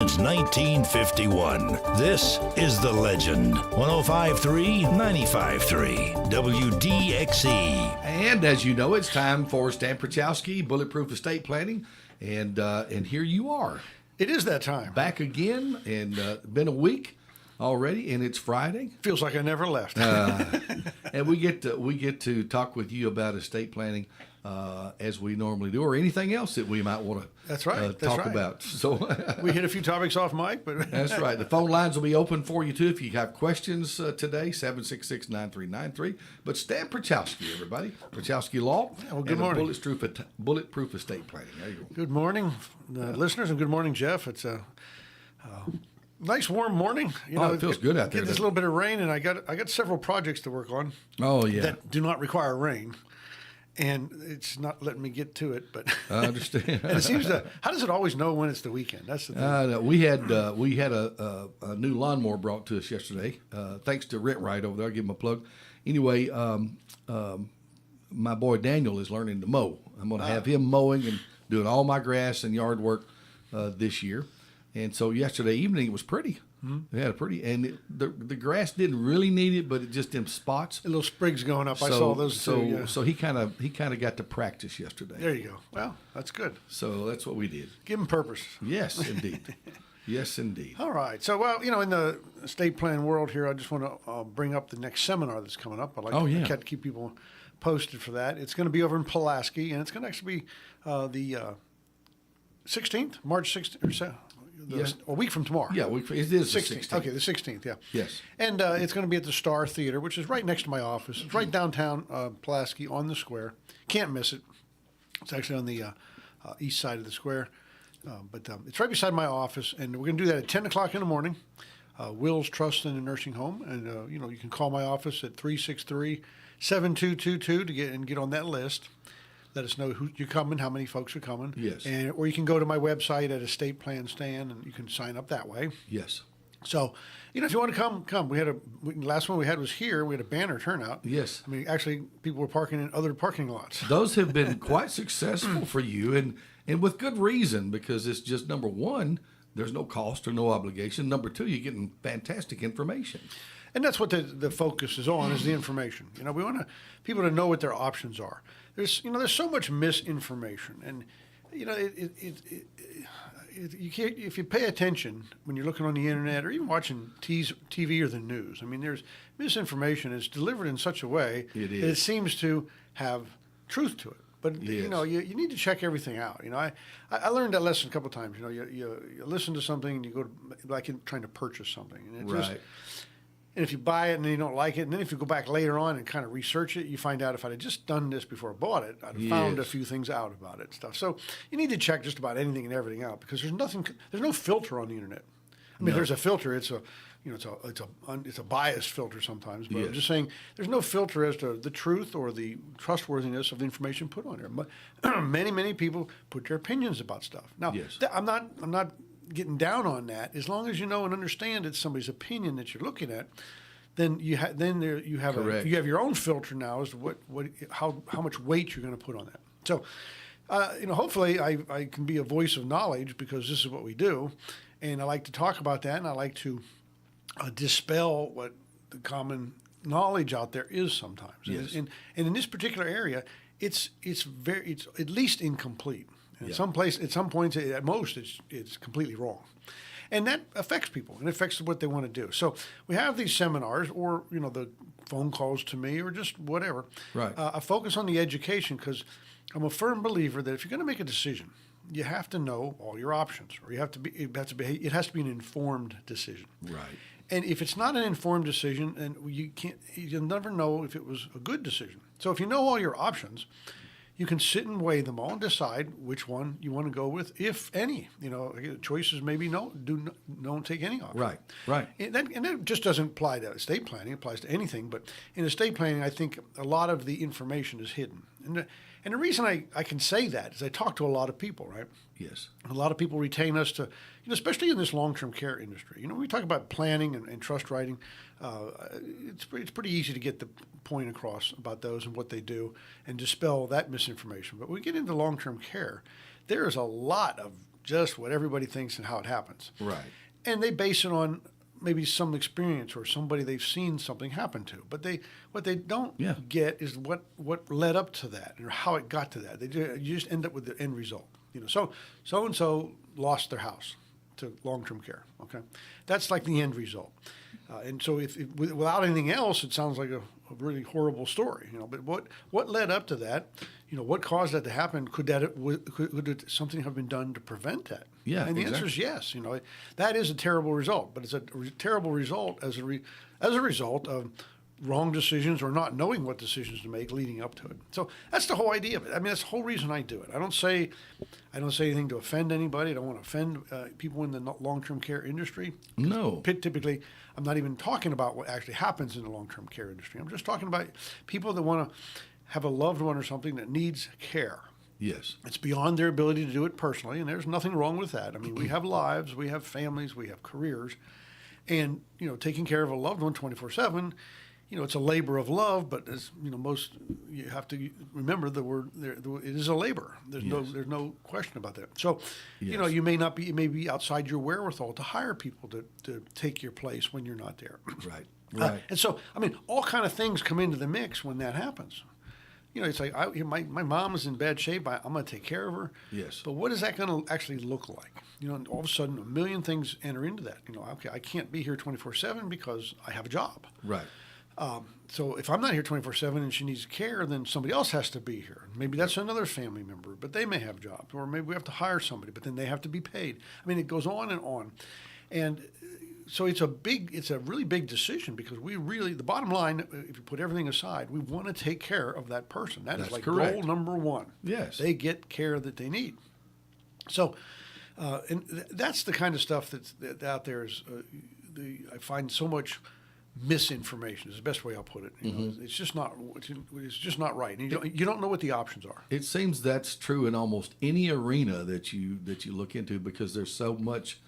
since 1951. This is The Legend. 105.3, 95.3, WDXE. And as you know, it's time for Stan Pierchoski, Bulletproof Estate Planning. And here you are. It is that time. Back again, and been a week already, and it's Friday. Feels like I never left. And we get to talk with you about estate planning as we normally do, or anything else that we might want to talk about. So we hit a few topics off mic, but that's right. The phone lines will be open for you too if you have questions today. 766-9393. But Stan Pierchoski, everybody, Pierchoski Law. Yeah, well, good morning. Bulletproof Estate Planning. There you go. Good morning, listeners, and good morning, Jeff. It's a nice warm morning. It feels good out there. Get this little bit of rain, and I got several projects to work on. Oh yeah, that do not require rain. And it's not letting me get to it, but I understand. And it seems to. How does it always know when it's the weekend? That's the thing. We had a new lawnmower brought to us yesterday, thanks to Rent Right over there. I'll give him a plug. Anyway, my boy Daniel is learning to mow. I'm going to have him mowing and doing all my grass and yard work this year. And so yesterday evening it was pretty. Mm-hmm. We had a pretty, and the grass didn't really need it, but it just in spots. Little sprigs going up. I saw those too. Yeah. So he kind of got to practice yesterday. There you go. Well, that's good. So that's what we did. Give him purpose. Yes, indeed. Yes, indeed. All right. So, well, in the estate plan world here, I just want to bring up the next seminar that's coming up. I like to keep people posted for that. It's going to be over in Pulaski, and it's going to actually be the 16th, March 16th. A week from tomorrow. Yeah, it is the 16th. Okay, the 16th, yeah. Yes. And it's going to be at the Star Theater, which is right next to my office. It's right downtown Pulaski on the square. Can't miss it. It's actually on the east side of the square. But it's right beside my office, and we're going to do that at 10 o'clock in the morning. Will's Trust and Nursing Home. And, you can call my office at 363-7222 to get on that list. Let us know who you're coming, how many folks are coming. Yes. Or you can go to my website at Estate Plan Stan, and you can sign up that way. Yes. So, if you want to come. Last one we had was here. We had a banner turnout. Yes. I mean, actually, people were parking in other parking lots. Those have been quite successful for you, and with good reason, because it's just, number one, there's no cost or no obligation. Number two, you're getting fantastic information. And that's what the focus is on, is the information. We want people to know what their options are. There's so much misinformation, and you can't, if you pay attention when you're looking on the internet or even watching TV or the news. I mean, there's misinformation is delivered in such a way that it seems to have truth to it. But yes. You need to check everything out. I learned that lesson a couple of times. You listen to something and you go to, like in trying to purchase something, and and if you buy it and then you don't like it, and then if you go back later on and kind of research it, you find out if I'd have just done this before I bought it, I'd have found a few things out about it and stuff. So you need to check just about anything and everything out, because there's no filter on the internet. I mean, there's a filter. It's a biased filter sometimes, but I'm just saying there's no filter as to the truth or the trustworthiness of the information put on there. But many people put their opinions about stuff. Now, I'm not getting down on that. As long as you know and understand it's somebody's opinion that you're looking at, then you have your own filter now as to how much weight you're going to put on that. So, hopefully I can be a voice of knowledge, because this is what we do, and I like to talk about that, and I like to dispel what the common knowledge out there is sometimes. Yes. And in this particular area, it's at least incomplete. At some points, at most, it's completely wrong, and that affects people, and it affects what they want to do. So we have these seminars, or the phone calls to me, or just whatever. Right. I focus on the education, because I'm a firm believer that if you're going to make a decision, you have to know all your options, or it has to be an informed decision. Right. And if it's not an informed decision, then you'll never know if it was a good decision. So if you know all your options, you can sit and weigh them all and decide which one you want to go with, if any. Choices maybe don't take any option. Right. And that just doesn't apply to estate planning. It applies to anything. But in estate planning, I think a lot of the information is hidden. And the reason I can say that is I talk to a lot of people, right? Yes. A lot of people retain us to, especially in this long-term care industry. We talk about planning and trust writing. It's pretty easy to get the point across about those and what they do and dispel that misinformation. But when we get into long-term care, there is a lot of just what everybody thinks and how it happens. Right. And they base it on maybe some experience or somebody they've seen something happen to. But what they don't get is what led up to that or how it got to that. You just end up with the end result. So and so lost their house to long-term care. Okay, that's like the end result. And so if without anything else, it sounds like a really horrible story. But what led up to that? What caused that to happen? Could something have been done to prevent that? Yeah, and the answer is yes. That is a terrible result, but it's a terrible result as a result of wrong decisions or not knowing what decisions to make leading up to it. So that's the whole idea of it. I mean, that's the whole reason I do it. I don't say anything to offend anybody. I don't want to offend people in the long-term care industry. No. Typically, I'm not even talking about what actually happens in the long-term care industry. I'm just talking about people that want to have a loved one or something that needs care. Yes. It's beyond their ability to do it personally, and there's nothing wrong with that. I mean, we have lives, we have families, we have careers, and taking care of a loved one 24/7. It's a labor of love, but as you have to remember the word. It is a labor. There's no question about that. So, you it may be outside your wherewithal to hire people to take your place when you're not there. Right. Right. And so, I mean, all kind of things come into the mix when that happens. It's like my mom is in bad shape. I'm going to take care of her. Yes. But what is that going to actually look like? And all of a sudden, a million things enter into that. Okay, I can't be here 24/7 because I have a job. Right. So if I'm not here 24/7 and she needs care, then somebody else has to be here. Maybe that's another family member, but they may have jobs, or maybe we have to hire somebody, but then they have to be paid. I mean, it goes on and on, and so it's a really big decision because the bottom line, if you put everything aside, we want to take care of that person. That's like correct. goal number one. Yes, they get care that they need. So, and that's the kind of stuff that's out there. I find so much misinformation is the best way I'll put it. It's just not right. And you don't know what the options are. It seems that's true in almost any arena that you look into because there's so much.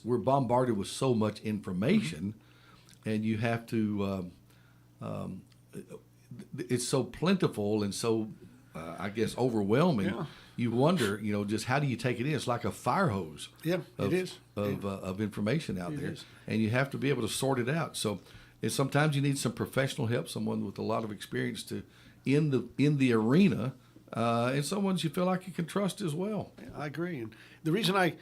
We're bombarded with so much information, and you have to. It's so plentiful and so, I guess, overwhelming. Yeah. You wonder, just how do you take it in? It's like a fire hose. Yeah, it is of information out there, is. And you have to be able to sort it out. So, sometimes you need some professional help, someone with a lot of experience in the arena, and someone you feel like you can trust as well. Yeah, I agree, and the reason I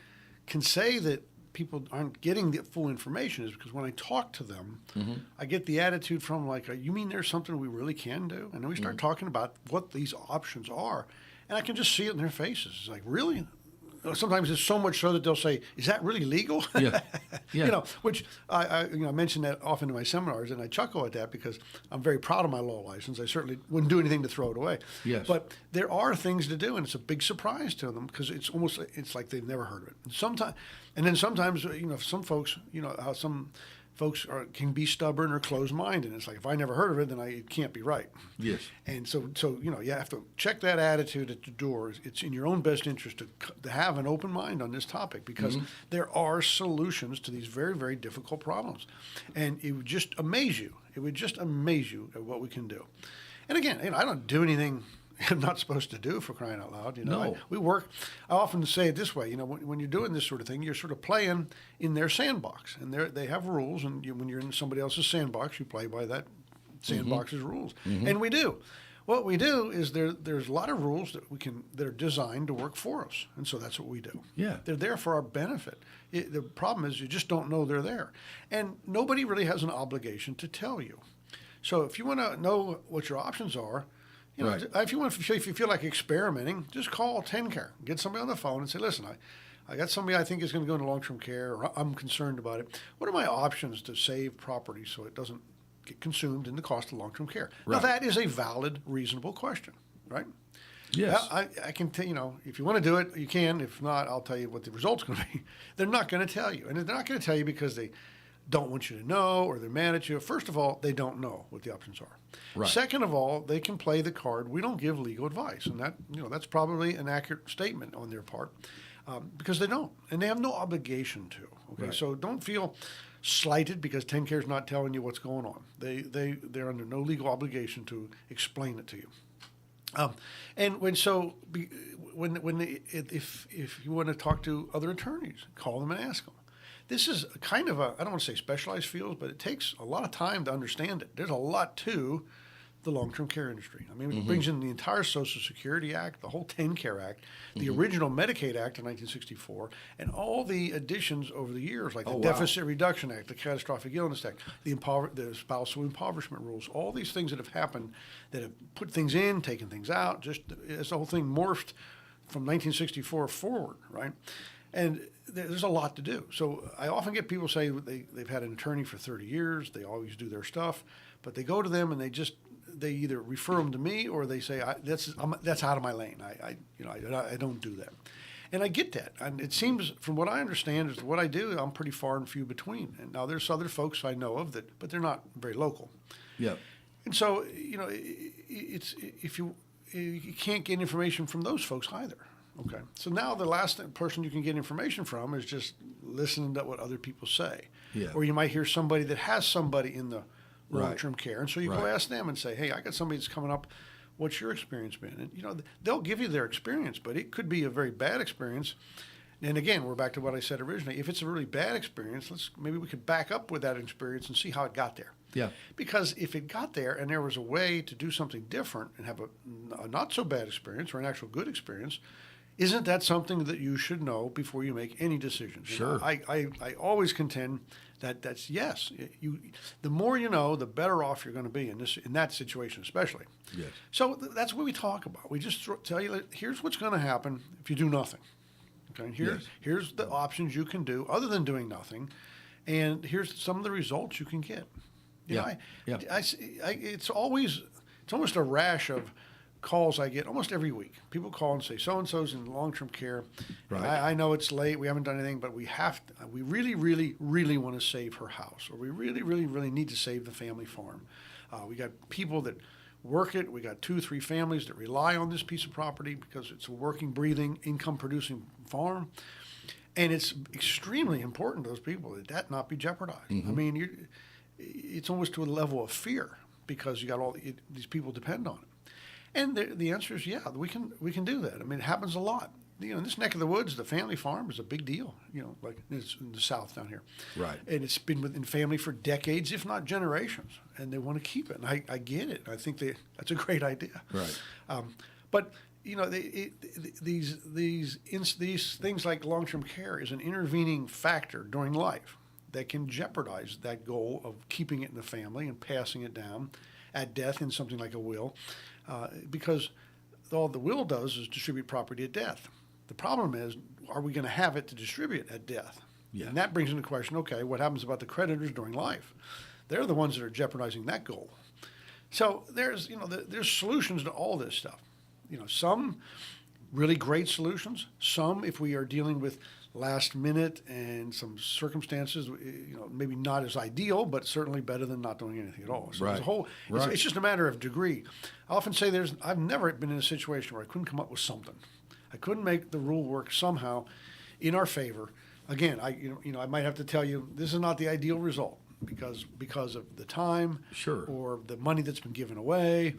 can say that people aren't getting the full information is because when I talk to them, I get the attitude from like, you mean there's something we really can do? And then we start talking about what these options are. And I can just see it in their faces. It's like, really? Sometimes it's so much so that they'll say, "Is that really legal?" Yeah. Yeah. Which I mention that often in my seminars, and I chuckle at that because I'm very proud of my law license. I certainly wouldn't do anything to throw it away. Yes. But there are things to do, and it's a big surprise to them because it's like they've never heard of it. And then sometimes some folks, how some folks can be stubborn or closed-minded. It's like, if I never heard of it, then it can't be right. Yes. And so you have to check that attitude at the door. It's in your own best interest to have an open mind on this topic because there are solutions to these very, very difficult problems. And it would just amaze you. It would just amaze you at what we can do. And again, I don't do anything I'm not supposed to do, for crying out loud. No. We work. I often say it this way. When you're doing this sort of thing, you're sort of playing in their sandbox, and they have rules. And when you're in somebody else's sandbox, you play by that sandbox's rules. And we do. What we do is there's a lot of rules that are designed to work for us, and so that's what we do. Yeah, they're there for our benefit. The problem is you just don't know they're there, and nobody really has an obligation to tell you. So if you want to know what your options are. Right. If you feel like experimenting, just call TennCare. Get somebody on the phone and say, listen, I got somebody I think is going to go into long-term care, or I'm concerned about it. What are my options to save property so it doesn't get consumed in the cost of long-term care? Right. Now, that is a valid, reasonable question, right? Yes. I can tell if you want to do it, you can. If not, I'll tell you what the result's going to be. They're not going to tell you. And they're not going to tell you because they don't want you to know or they're mad at you. First of all, they don't know what the options are. Right. Second of all, they can play the card, we don't give legal advice. And that's probably an accurate statement on their part because they don't. And they have no obligation to. Okay, Right. So don't feel slighted because TennCare is not telling you what's going on. They're under no legal obligation to explain it to you. And if you want to talk to other attorneys, call them and ask them. This is kind of I don't want to say specialized field, but it takes a lot of time to understand it. There's a lot to the long-term care industry. I mean, it brings in the entire Social Security Act, the whole TennCare Act, the original Medicaid Act of 1964, and all the additions over the years, like the Deficit Reduction Act, the Catastrophic Illness Act, the spousal impoverishment rules, all these things that have happened that have put things in, taken things out, just as the whole thing morphed from 1964 forward, right? And there's a lot to do. So I often get people say they've had an attorney for 30 years, they always do their stuff, but they go to them and they either refer them to me or they say that's out of my lane. I don't do that, and I get that. And it seems, from what I understand, is what I do, I'm pretty far and few between. And now there's other folks I know of that, but they're not very local. Yeah. And so it's if you can't get information from those folks either. Okay. So now the last person you can get information from is just listening to what other people say. Yeah. Or you might hear somebody that has somebody in the long-term care, and so you go Right. ask them and say, "Hey, I got somebody that's coming up. What's your experience been?" And they'll give you their experience, but it could be a very bad experience. And again, we're back to what I said originally. If it's a really bad experience, maybe we could back up with that experience and see how it got there. Yeah. Because if it got there and there was a way to do something different and have a not so bad experience or an actual good experience, isn't that something that you should know before you make any decisions? Sure. I always contend that's yes. The more you know, the better off you're going to be in that situation, especially. Yes. So that's what we talk about. We just tell you, here's what's going to happen if you do nothing. Okay. Here's the options you can do other than doing nothing, and here's some of the results you can get. It's almost a rash of calls I get almost every week. People call and say, so-and-so's in long-term care. Right. I know it's late. We haven't done anything, but we really, really, really want to save her house, or we really, really, really need to save the family farm. We got people that work it. We got 2-3 families that rely on this piece of property because it's a working, breathing, income-producing farm. And it's extremely important to those people that not be jeopardized. I mean, it's almost to a level of fear because you got these people depend on it. And the answer is, yeah, we can do that. I mean, it happens a lot. In this neck of the woods, the family farm is a big deal. Like it's in the South down here. Right. And it's been within family for decades, if not generations, and they want to keep it. And I get it. I think that's a great idea. Right. But these things like long-term care is an intervening factor during life that can jeopardize that goal of keeping it in the family and passing it down at death in something like a will. Because all the will does is distribute property at death. The problem is, are we going to have it to distribute at death? Yeah. And that brings into question, okay, what happens about the creditors during life? They're the ones that are jeopardizing that goal. So there's solutions to all this stuff. Some really great solutions. Some, if we are dealing with last minute and some circumstances, maybe not as ideal, but certainly better than not doing anything at all. So right. It's just a matter of degree. I often say I've never been in a situation where I couldn't come up with something. I couldn't make the rule work somehow in our favor. Again, I might have to tell you this is not the ideal result because of the time, sure, or the money that's been given away,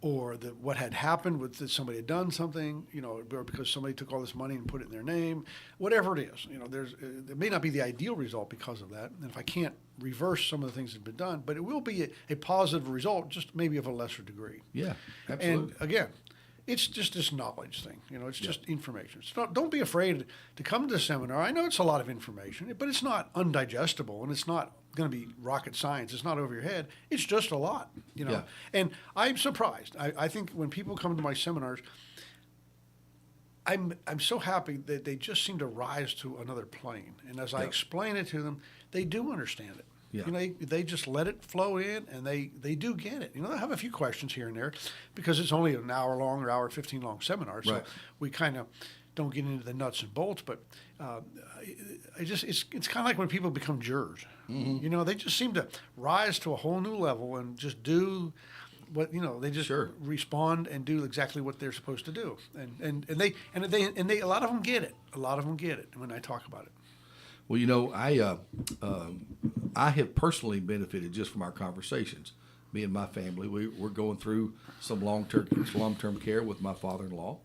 or what had happened with that somebody had done something, or because somebody took all this money and put it in their name, whatever it is. It may not be the ideal result because of that. And if I can't reverse some of the things that have been done, but it will be a positive result, just maybe of a lesser degree. Yeah, absolutely. And again, it's just this knowledge thing. It's just information. Don't be afraid to come to the seminar. I know it's a lot of information, but it's not undigestible, and it's not going to be rocket science. It's not over your head. It's just a lot, Yeah. And I'm surprised. I think when people come to my seminars, I'm so happy that they just seem to rise to another plane. And as I explain it to them, they do understand it. Yeah. They just let it flow in, and they do get it. They'll have a few questions here and there because it's only an hour long or hour 15 long seminar. So we kind of don't get into the nuts and bolts, but it's kind of like when people become jurors. Mm-hmm. They just seem to rise to a whole new level and just do what they just respond and do exactly what they're supposed to do. And they a lot of them get it. A lot of them get it when I talk about it. Well, I have personally benefited just from our conversations. me and my family. We're going through some long-term care with my father-in-law,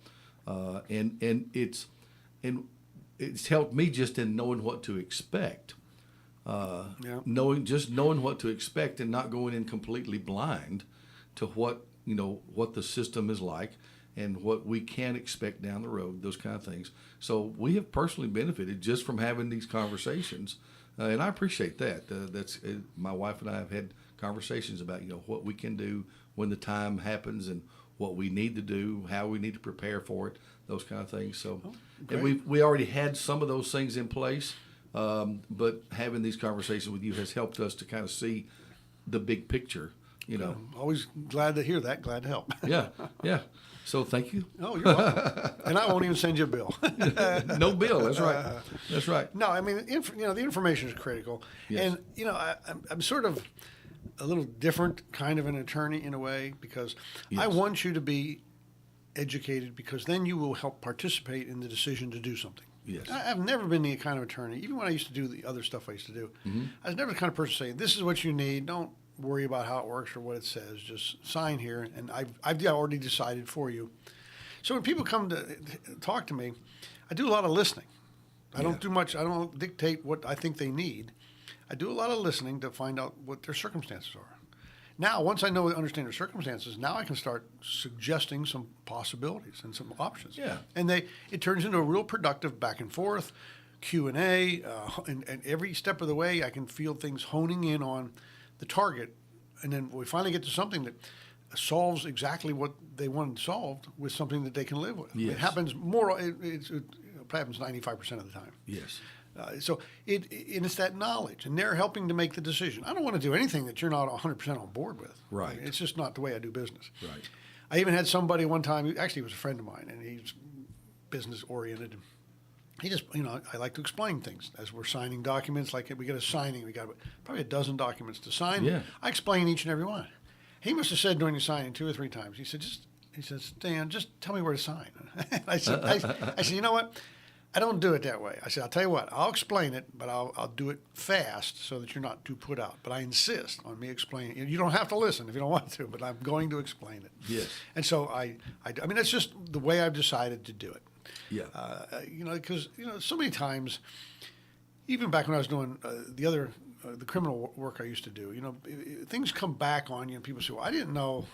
and it's helped me just in knowing what to expect. Knowing what to expect and not going in completely blind to what the system is like and what we can expect down the road, those kind of things. So we have personally benefited just from having these conversations, and I appreciate that. My wife and I have had conversations about what we can do when the time happens and what we need to do, how we need to prepare for it, those kind of things. So, and we already had some of those things in place, but having these conversations with you has helped us to kind of see the big picture. Always glad to hear that. Glad to help. Yeah. So thank you. Oh, you're welcome. And I won't even send you a bill. No bill. That's right. That's right. No, I mean, the information is critical. Yes. And I'm sort of a little different kind of an attorney in a way because I want you to be educated because then you will help participate in the decision to do something. Yes. I've never been the kind of attorney, even when I used to do the other stuff I used to do, I was never the kind of person saying, this is what you need. Don't worry about how it works or what it says. Just sign here, and I've already decided for you. So when people come to talk to me, I do a lot of listening. I don't do much. I don't dictate what I think they need. I do a lot of listening to find out what their circumstances are. Now, once I understand their circumstances, now I can start suggesting some possibilities and some options. Yeah. And it turns into a real productive back and forth, Q&A, and every step of the way I can feel things honing in on the target, and then we finally get to something that solves exactly what they wanted solved with something that they can live with. Yes. It happens it happens 95% of the time. Yes. So it's that knowledge, and they're helping to make the decision. I don't want to do anything that you're not 100% on board with. Right. I mean, it's just not the way I do business. Right. I even had somebody one time, he was a friend of mine, and he's business oriented. He just, I like to explain things as we're signing documents. Like we get a signing, we got probably a dozen documents to sign. Yeah. I explain each and every one. He must have said during the signing 2 or 3 times. He says, Dan, just tell me where to sign. I said, you know what? I don't do it that way. I said, I'll tell you what, I'll explain it, but I'll do it fast so that you're not too put out. But I insist on me explaining it. You don't have to listen if you don't want to, but I'm going to explain it. Yes. And so I mean, that's just the way I've decided to do it. Yeah. Because so many times, even back when I was doing the criminal work I used to do, things come back on you, and people say, "Well, I didn't know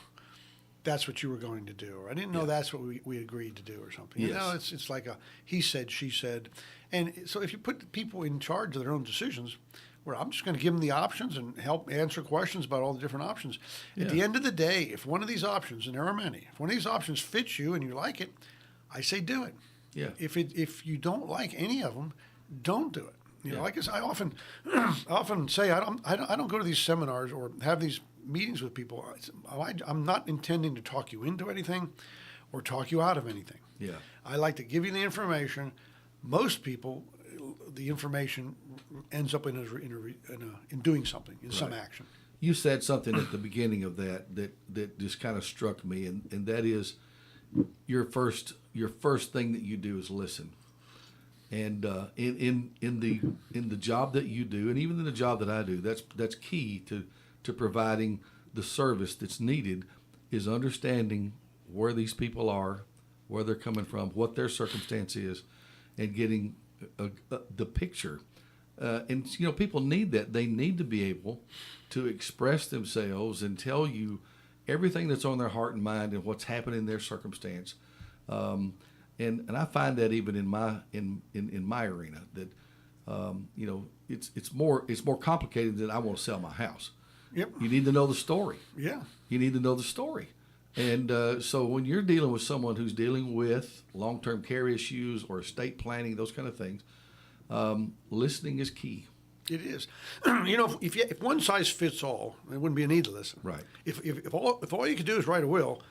that's what you were going to do," or "I didn't know that's what we agreed to do," or something. Yes. It's like a he said, she said, and so if you put people in charge of their own decisions, where I'm just going to give them the options and help answer questions about all the different options. At the end of the day, if one of these options, and there are many, if one of these options fits you and you like it, I say do it. Yeah. If you don't like any of them, don't do it. Like I often say, I don't go to these seminars or have these meetings with people. I'm not intending to talk you into anything or talk you out of anything. Yeah. I like to give you the information. Most people, the information ends up in doing something, in some action. You said something at the beginning of that just kind of struck me, and that is your first thing that you do is listen. And in the job that you do, and even in the job that I do, that's key to providing the service that's needed, is understanding where these people are, where they're coming from, what their circumstance is, and getting the picture. And people need that. They need to be able to express themselves and tell you everything that's on their heart and mind and what's happening in their circumstance. And I find that even in my arena that it's more complicated than I want to sell my house. Yep. You need to know the story. Yeah. You need to know the story. And so when you're dealing with someone who's dealing with long-term care issues or estate planning, those kind of things, listening is key. It is. If one size fits all, it wouldn't be a need to listen. Right. If all you could do is write a will,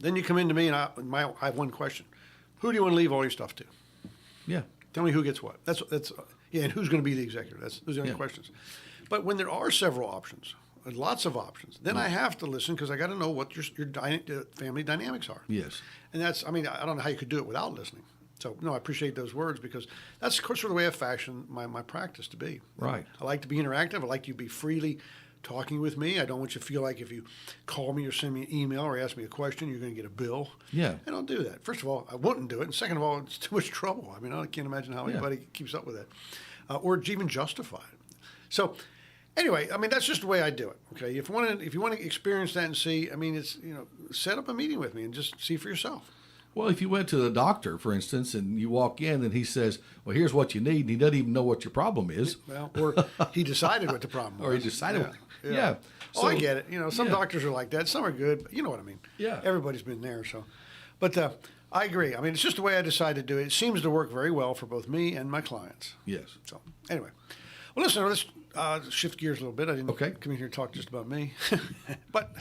then you come into me and I have one question: who do you want to leave all your stuff to? Yeah. Tell me who gets what. That's and who's going to be the executor? Those are the only questions. But when there are several options, lots of options, then I have to listen because I got to know what your family dynamics are. Yes. And I don't know how you could do it without listening. So, no, I appreciate those words because that's sort of the way I've fashioned my practice to be. Right. I like to be interactive. I like to be freely talking with me. I don't want you to feel like if you call me or send me an email or ask me a question, you're going to get a bill. Yeah. I don't do that. First of all, I wouldn't do it. And second of all, it's too much trouble. I mean, I can't imagine how anybody keeps up with that or even justify it. So anyway, I mean, that's just the way I do it. Okay. If you want to experience that and see, I mean, it's, set up a meeting with me and just see for yourself. Well, if you went to the doctor, for instance, and you walk in and he says, well, here's what you need, and he doesn't even know what your problem is. Well, or he decided what the problem was. Or he decided. Yeah. Yeah. Oh, So, I get it. Some doctors are like that. Some are good, but you know what I mean. Yeah. Everybody's been there. So, but I agree. I mean, it's just the way I decided to do it. It seems to work very well for both me and my clients. Yes. So, anyway. Well, listen, let's shift gears a little bit. I didn't come in here to talk just about me. But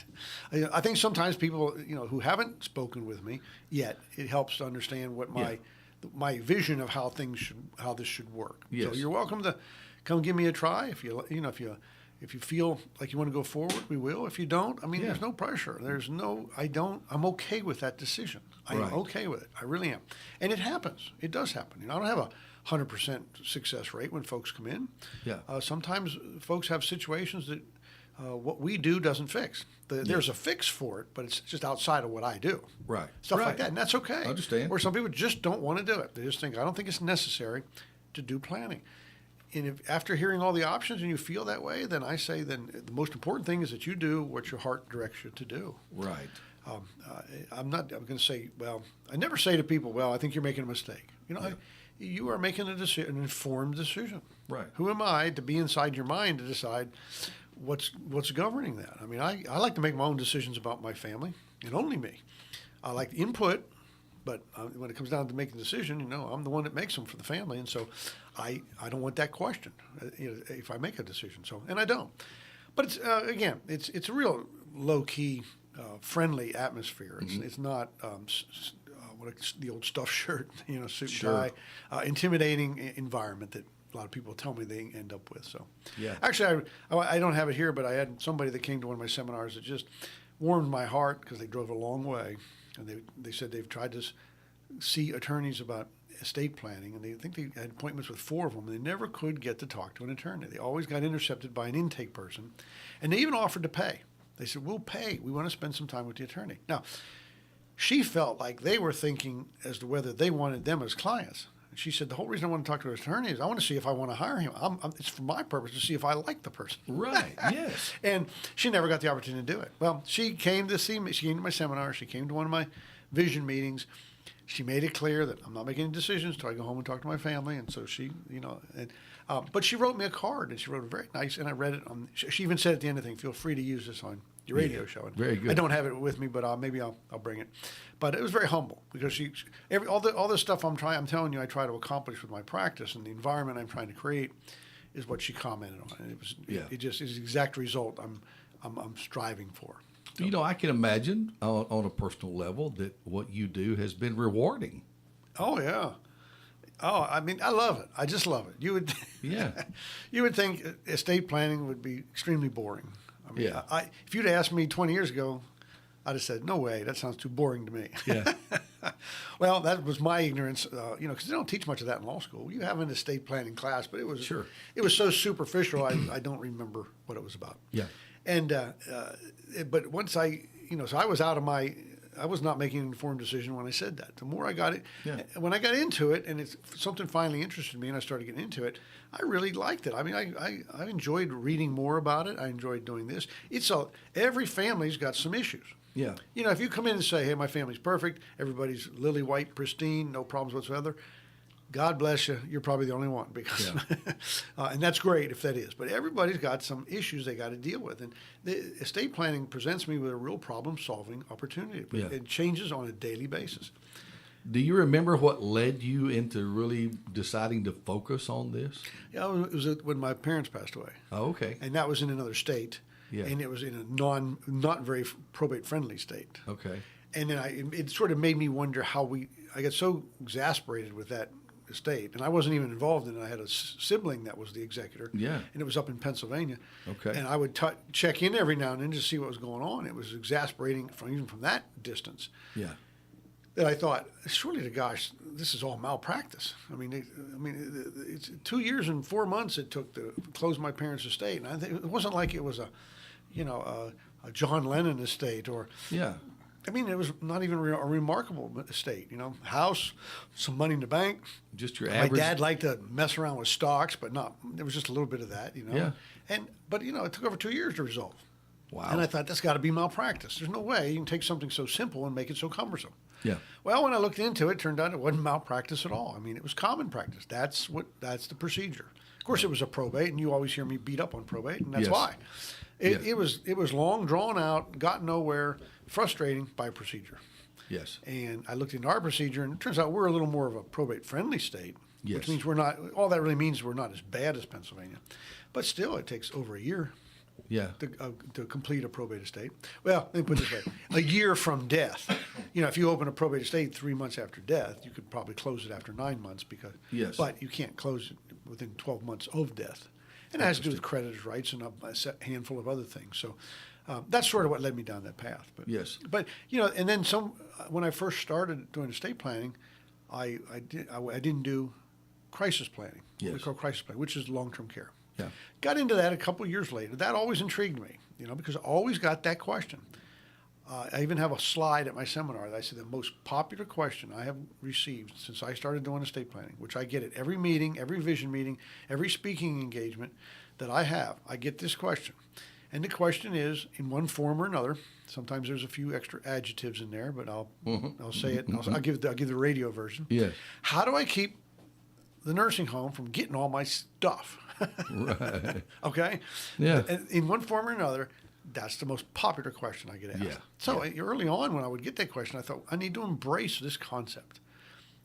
I think sometimes people, who haven't spoken with me yet, it helps to understand what my vision of how this should work. Yes. So you're welcome to come give me a try. If you feel like you want to go forward, we will. If you don't, I mean, there's no pressure. I'm okay with that decision. I am okay with it. I really am. And it happens. It does happen. I don't have a 100% success rate when folks come in. Yeah. Sometimes folks have situations that what we do doesn't fix. There's a fix for it, but it's just outside of what I do. Right. Stuff like that, and that's okay. I understand. Or some people just don't want to do it. They just think, I don't think it's necessary to do planning. And if after hearing all the options and you feel that way, then I say the most important thing is that you do what your heart directs you to do. Right. I'm going to say, well, I never say to people, well, I think you're making a mistake. You are making an informed decision. Right. Who am I to be inside your mind to decide what's governing that? I mean, I like to make my own decisions about my family and only me. I like input, but when it comes down to making a decision, I'm the one that makes them for the family, and so I don't want that questioned if I make a decision. So, and I don't. But it's again, it's a real low key, friendly atmosphere. It's not. The old stuffed shirt, suit and tie, intimidating environment that a lot of people tell me they end up with. So, actually, I don't have it here, but I had somebody that came to one of my seminars that just warmed my heart because they drove a long way, and they said they've tried to see attorneys about estate planning, and they think they had appointments with 4 of them, and they never could get to talk to an attorney. They always got intercepted by an intake person, and they even offered to pay. They said, "We'll pay. We want to spend some time with the attorney." Now, she felt like they were thinking as to whether they wanted them as clients. And she said, the whole reason I want to talk to an attorney is I want to see if I want to hire him. It's for my purpose to see if I like the person. Right, yes. And she never got the opportunity to do it. Well, she came to see me. She came to my seminar. She came to one of my vision meetings. She made it clear that I'm not making any decisions until I go home and talk to my family. And so she, but she wrote me a card, and she wrote it very nice, and I read it. She even said at the end of the thing, feel free to use this on your radio show. And very good. I don't have it with me, but maybe I'll bring it. But it was very humble because all this stuff I'm telling you, I try to accomplish with my practice, and the environment I'm trying to create is what she commented on. And it just is the exact result I'm striving for. So, I can imagine on a personal level that what you do has been rewarding. Oh yeah. Oh, I mean, I love it. I just love it. You would think estate planning would be extremely boring. I mean, if you'd asked me 20 years ago, I'd have said, no way, that sounds too boring to me. Yeah. Well, that was my ignorance, because they don't teach much of that in law school. You have an estate planning class, but it was so superficial, I don't remember what it was about. Yeah. And, but once so I was I was not making an informed decision when I said that. The more I got it, when I got into it, and something finally interested me, and I started getting into it, I really liked it. I mean, I enjoyed reading more about it. I enjoyed doing this. Every family's got some issues. Yeah. If you come in and say, hey, my family's perfect, everybody's lily white, pristine, no problems whatsoever, God bless you, you're probably the only one, because, and that's great if that is. But everybody's got some issues they got to deal with. And the estate planning presents me with a real problem-solving opportunity. Yeah. It changes on a daily basis. Do you remember what led you into really deciding to focus on this? Yeah, it was when my parents passed away. Oh, okay. And that was in another state. Yeah. And it was in a not very probate-friendly state. Okay. And then it sort of made me wonder I got so exasperated with that estate, and I wasn't even involved in it. I had a sibling that was the executor, and it was up in Pennsylvania. Okay. And I would check in every now and then to see what was going on. It was exasperating even from that distance. Yeah. that I thought, surely to gosh, this is all malpractice. It's 2 years and 4 months it took to close my parents' estate, and I think it wasn't like it was a John Lennon estate or. Yeah. I mean, it was not even a remarkable estate, house, some money in the bank. Just your My average. dad liked to mess around with stocks, but there was just a little bit of that, Yeah. But it took over 2 years to resolve. Wow. And I thought, that's got to be malpractice. There's no way you can take something so simple and make it so cumbersome. Yeah. Well, when I looked into it, it turned out it wasn't malpractice at all. I mean, it was common practice. That's the procedure. Of course, it was a probate, and you always hear me beat up on probate, and that's Yes. why. Yes. It was long, drawn out, got nowhere, frustrating by procedure. Yes. And I looked into our procedure, and it turns out we're a little more of a probate-friendly state, Yes. which means we're not. All that really means we're not as bad as Pennsylvania, but still, it takes over a year Yeah. to complete a probate estate. Well, let me put it this way: a year from death. If you open a probate estate 3 months after death, you could probably close it after 9 months Yes. but you can't close it within 12 months of death. And it has to do with creditors' rights and a handful of other things. So that's sort of what led me down that path. But, Yes. But and then when I first started doing estate planning, I didn't do crisis planning. What we Yes. call crisis planning, which is long-term care. Yeah. Got into that a couple years later. That always intrigued me, because I always got that question. I even have a slide at my seminar that I said the most popular question I have received since I started doing estate planning, which I get at every meeting, every vision meeting, every speaking engagement that I have. I get this question. And the question is, in one form or another, sometimes there's a few extra adjectives in there, but I'll say it. And I'll give the radio version. Yes. How do I keep the nursing home from getting all my stuff? Right. Okay? Yeah. And in one form or another, that's the most popular question I get asked. Yeah. So early on when I would get that question, I thought, I need to embrace this concept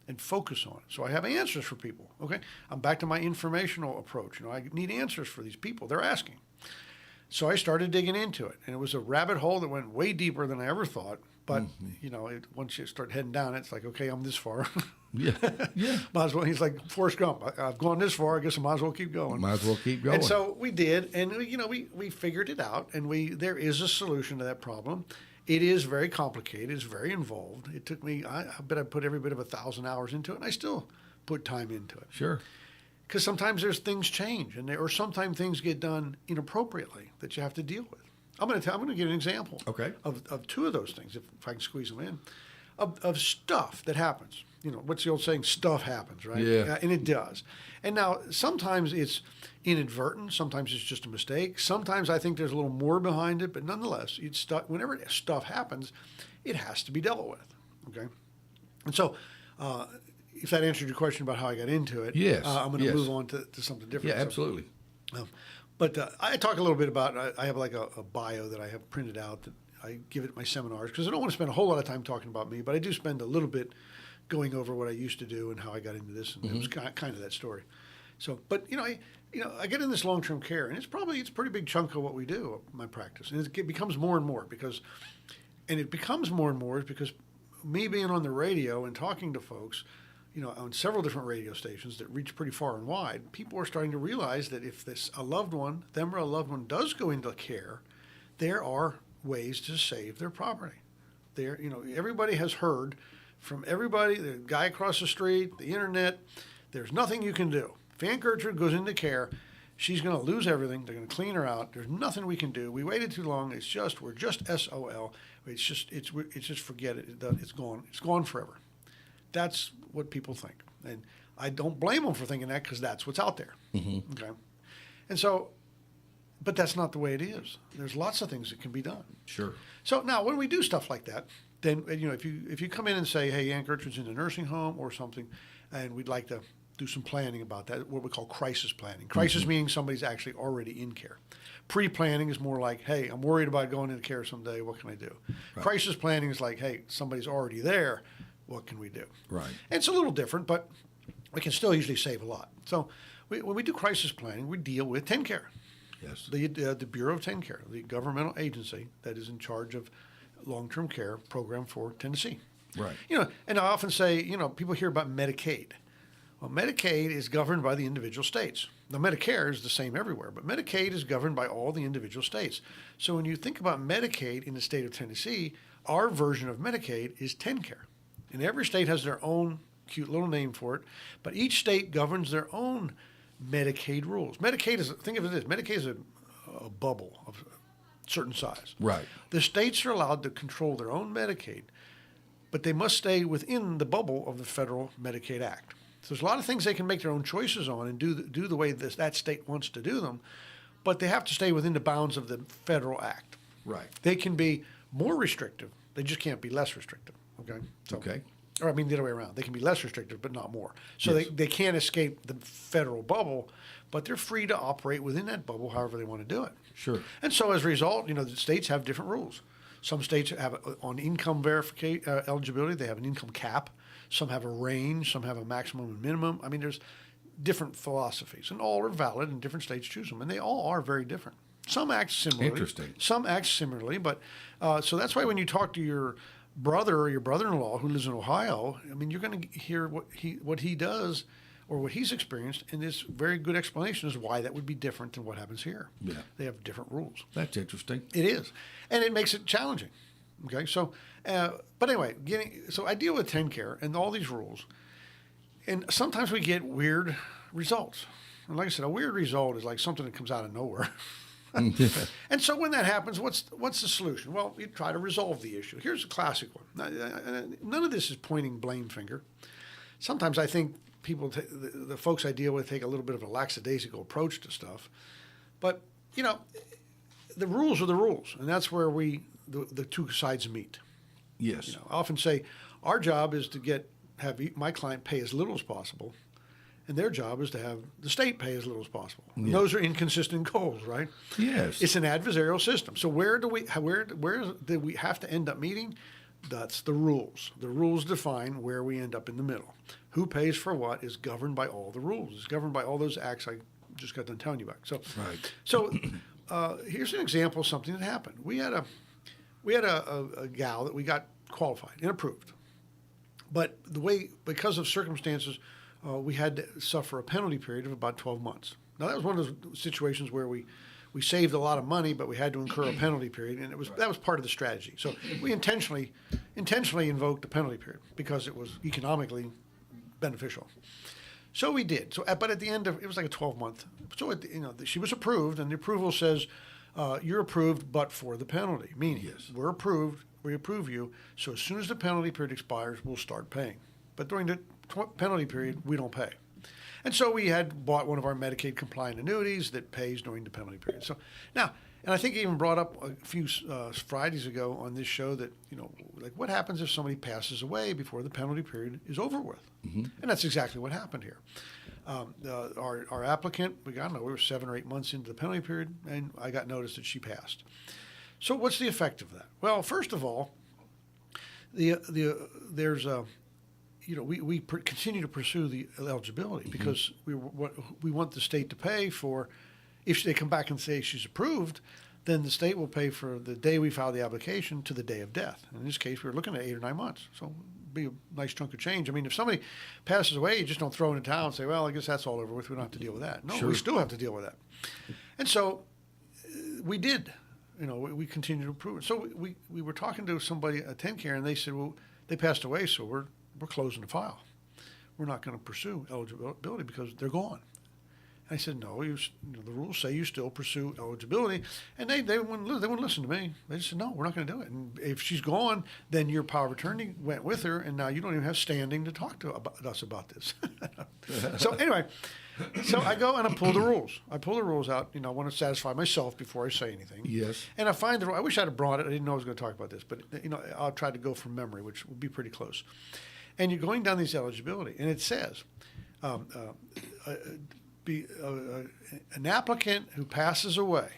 and focus on it. So I have answers for people. Okay? I'm back to my informational approach. I need answers for these people. They're asking. So I started digging into it, and it was a rabbit hole that went way deeper than I ever thought. But once you start heading down, it's like, okay, I'm this far. Yeah. Yeah. Might as well. He's like Forrest Gump. I've gone this far. I guess I might as well keep going. Might as well keep going. And so we did, and we figured it out, and there is a solution to that problem. It is very complicated. It's very involved. It took me. I bet I put every bit of 1,000 hours into it, and I still put time into it. Sure. Because sometimes there's things change, or sometimes things get done inappropriately that you have to deal with. I'm going to give an example. Okay. Of two of those things, if I can squeeze them in, of stuff that happens. What's the old saying? Stuff happens, right? Yeah. And it does. And now sometimes it's inadvertent. Sometimes it's just a mistake. Sometimes I think there's a little more behind it. But nonetheless, whenever stuff happens, it has to be dealt with. Okay. And so, if that answered your question about how I got into it, Yes. I'm going to Yes. move on to something different. Yeah, absolutely. But I talk a little bit about, I have like a bio that I have printed out that I give at my seminars, because I don't want to spend a whole lot of time talking about me, but I do spend a little bit going over what I used to do and how I got into this, and it was kind of that story. So, but I get in this long-term care, and it's a pretty big chunk of what we do, my practice, and it becomes more and more because me being on the radio and talking to folks, on several different radio stations that reach pretty far and wide, people are starting to realize that if a loved one does go into care, there are ways to save their property. Everybody has heard from everybody, the guy across the street, the internet, there's nothing you can do. If Aunt Gertrude goes into care, she's going to lose everything. They're going to clean her out. There's nothing we can do. We waited too long. We're just SOL. It's just forget it. It's gone. It's gone forever. That's what people think. And I don't blame them for thinking that, because that's what's out there. Mm-hmm. Okay. And so, but that's not the way it is. There's lots of things that can be done. Sure. So now when we do stuff like that, then, if you come in and say, hey, Aunt Gertrude's in a nursing home or something, and we'd like to do some planning about that, what we call crisis planning. Crisis meaning somebody's actually already in care. Pre-planning is more like, hey, I'm worried about going into care someday. What can I do? Right. Crisis planning is like, hey, somebody's already there. What can we do? Right. And it's a little different, but we can still usually save a lot. So when we do crisis planning, we deal with TennCare. Yes. The Bureau of TennCare, the governmental agency that is in charge of long-term care program for Tennessee. Right. And I often say, people hear about Medicaid. Well, Medicaid is governed by the individual states. Now, Medicare is the same everywhere, but Medicaid is governed by all the individual states. So when you think about Medicaid in the state of Tennessee, our version of Medicaid is TennCare. And every state has their own cute little name for it, but each state governs their own Medicaid rules. Medicaid is, think of it as, Medicaid is a bubble of a certain size. Right. The states are allowed to control their own Medicaid, but they must stay within the bubble of the federal Medicaid Act. So there's a lot of things they can make their own choices on and do the way that state wants to do them, but they have to stay within the bounds of the federal act. Right. They can be more restrictive. They just can't be less restrictive. Okay. So, Okay. Or I mean the other way around. They can be less restrictive, but not more. So Yes. they can't escape the federal bubble, but they're free to operate within that bubble however they want to do it. Sure. And so as a result, the states have different rules. Some states have on income verification eligibility, they have an income cap. Some have a range. Some have a maximum and minimum. I mean, there's different philosophies, and all are valid, and different states choose them, and they all are very different. Some act similarly. Interesting. Some act similarly, but so that's why when you talk to your brother or your brother-in-law who lives in Ohio, I mean, you're going to hear what he does or what he's experienced, and this very good explanation is why that would be different than what happens here. Yeah. They have different rules. That's interesting. It is, and it makes it challenging. Okay, so but anyway, so I deal with TennCare and all these rules, and sometimes we get weird results. And like I said, a weird result is like something that comes out of nowhere. And so when that happens, what's the solution? Well, you try to resolve the issue. Here's a classic one. None of this is pointing blame finger. Sometimes I think people, the folks I deal with, take a little bit of a lackadaisical approach to stuff. But, the rules are the rules, and that's where the two sides meet. Yes. I often say our job is to have my client pay as little as possible, and their job is to have the state pay as little as possible. And those are inconsistent goals, right? Yes. It's an adversarial system. So where do we have to end up meeting? That's the rules. The rules define where we end up in the middle. Who pays for what is governed by all the rules. It's governed by all those acts I just got done telling you about. So, Right. So here's an example of something that happened. We had a gal that we got qualified and approved, but because of circumstances, we had to suffer a penalty period of about 12 months. Now that was one of those situations where we saved a lot of money, but we had to incur a penalty period, and that was part of the strategy. So we intentionally invoked a penalty period because it was economically beneficial. So we did. So, but at the end of it was like a 12-month. So she was approved, and the approval says you're approved, but for the penalty. Meaning, Yes. we're approved. We approve you. So as soon as the penalty period expires, we'll start paying. But during the penalty period, we don't pay. And so we had bought one of our Medicaid compliant annuities that pays during the penalty period. So now, and I think I even brought up a few Fridays ago on this show that, like what happens if somebody passes away before the penalty period is over with? Mm-hmm. And that's exactly what happened here. Our applicant, we were 7 or 8 months into the penalty period, and I got notice that she passed. So what's the effect of that? Well, first of all, there's a we continue to pursue the eligibility because we want the state to pay for, if they come back and say she's approved, then the state will pay for the day we file the application to the day of death. In this case, we were looking at 8 or 9 months. So it'd be a nice chunk of change. I mean, if somebody passes away, you just don't throw in a towel and say, well, I guess that's all over with. We don't have to deal with that. No, Sure. We still have to deal with that. And so we did. We continued to approve it. So we were talking to somebody at TennCare, and they said, well, they passed away, so we're closing the file. We're not going to pursue eligibility because they're gone. And I said, no, the rules say you still pursue eligibility. And they wouldn't listen to me. They just said, no, we're not going to do it. And if she's gone, then your power of attorney went with her, and now you don't even have standing to talk to us about this. So anyway, so I go and I pull the rules. I pull the rules out. I want to satisfy myself before I say anything. Yes. And I find I wish I'd have brought it. I didn't know I was going to talk about this, but I'll try to go from memory, which will be pretty close. And you're going down these eligibility, and it says an applicant who passes away